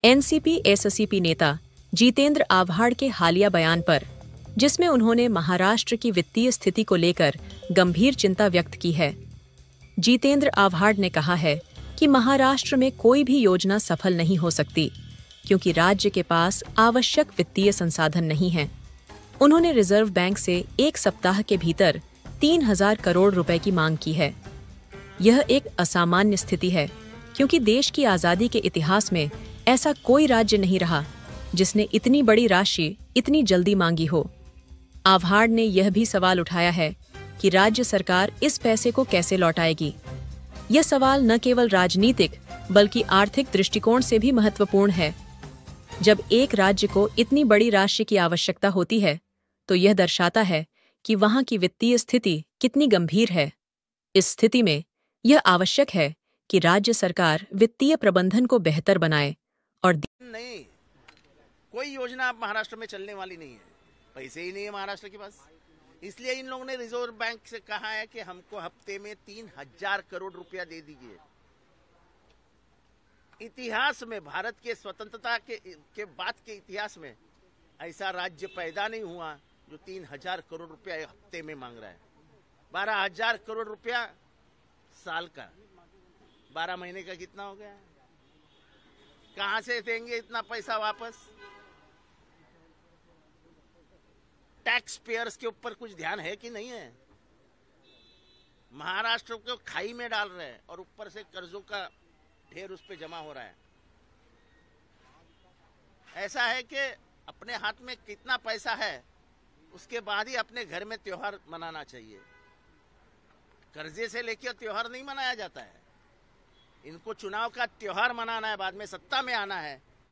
NCP SCP नेता जितेंद्र आव्हाड के हालिया बयान पर, जिसमें उन्होंने महाराष्ट्र की वित्तीय स्थिति को लेकर गंभीर चिंता व्यक्त की है। जितेंद्र आव्हाड ने कहा है कि महाराष्ट्र में कोई भी योजना सफल नहीं हो सकती, क्योंकि राज्य के पास आवश्यक वित्तीय संसाधन नहीं हैं। उन्होंने रिजर्व बैंक से 1 सप्ताह के भीतर 3000 करोड़ रुपए की मांग की है। यह एक असामान्य स्थिति है, क्योंकि देश की आज़ादी के इतिहास में ऐसा कोई राज्य नहीं रहा जिसने इतनी बड़ी राशि इतनी जल्दी मांगी हो। आव्हाड ने यह भी सवाल उठाया है कि राज्य सरकार इस पैसे को कैसे लौटाएगी। यह सवाल न केवल राजनीतिक बल्कि आर्थिक दृष्टिकोण से भी महत्वपूर्ण है। जब एक राज्य को इतनी बड़ी राशि की आवश्यकता होती है, तो यह दर्शाता है कि वहां की वित्तीय स्थिति कितनी गंभीर है। इस स्थिति में यह आवश्यक है कि राज्य सरकार वित्तीय प्रबंधन को बेहतर बनाए और नहीं, कोई योजना अब महाराष्ट्र में चलने वाली नहीं है। पैसे ही नहीं है महाराष्ट्र के पास। इसलिए इन लोगों ने रिजर्व बैंक से कहा है कि हमको हफ्ते में 3000 करोड़ रुपया दे दीजिए। इतिहास में, भारत के स्वतंत्रता के बाद के इतिहास में ऐसा राज्य पैदा नहीं हुआ जो 3000 करोड़ रुपया हफ्ते में मांग रहा है। 12000 करोड़ रुपया साल का, 12 महीने का कितना हो गया? कहां से देंगे इतना पैसा वापस? टैक्स पेयर्स के ऊपर कुछ ध्यान है कि नहीं है? महाराष्ट्र को खाई में डाल रहे हैं और ऊपर से कर्जों का ढेर उस पे जमा हो रहा है। ऐसा है कि अपने हाथ में कितना पैसा है उसके बाद ही अपने घर में त्योहार मनाना चाहिए। कर्जे से लेकर त्योहार नहीं मनाया जाता है। इनको चुनाव का त्योहार मनाना है, बाद में सत्ता में आना है।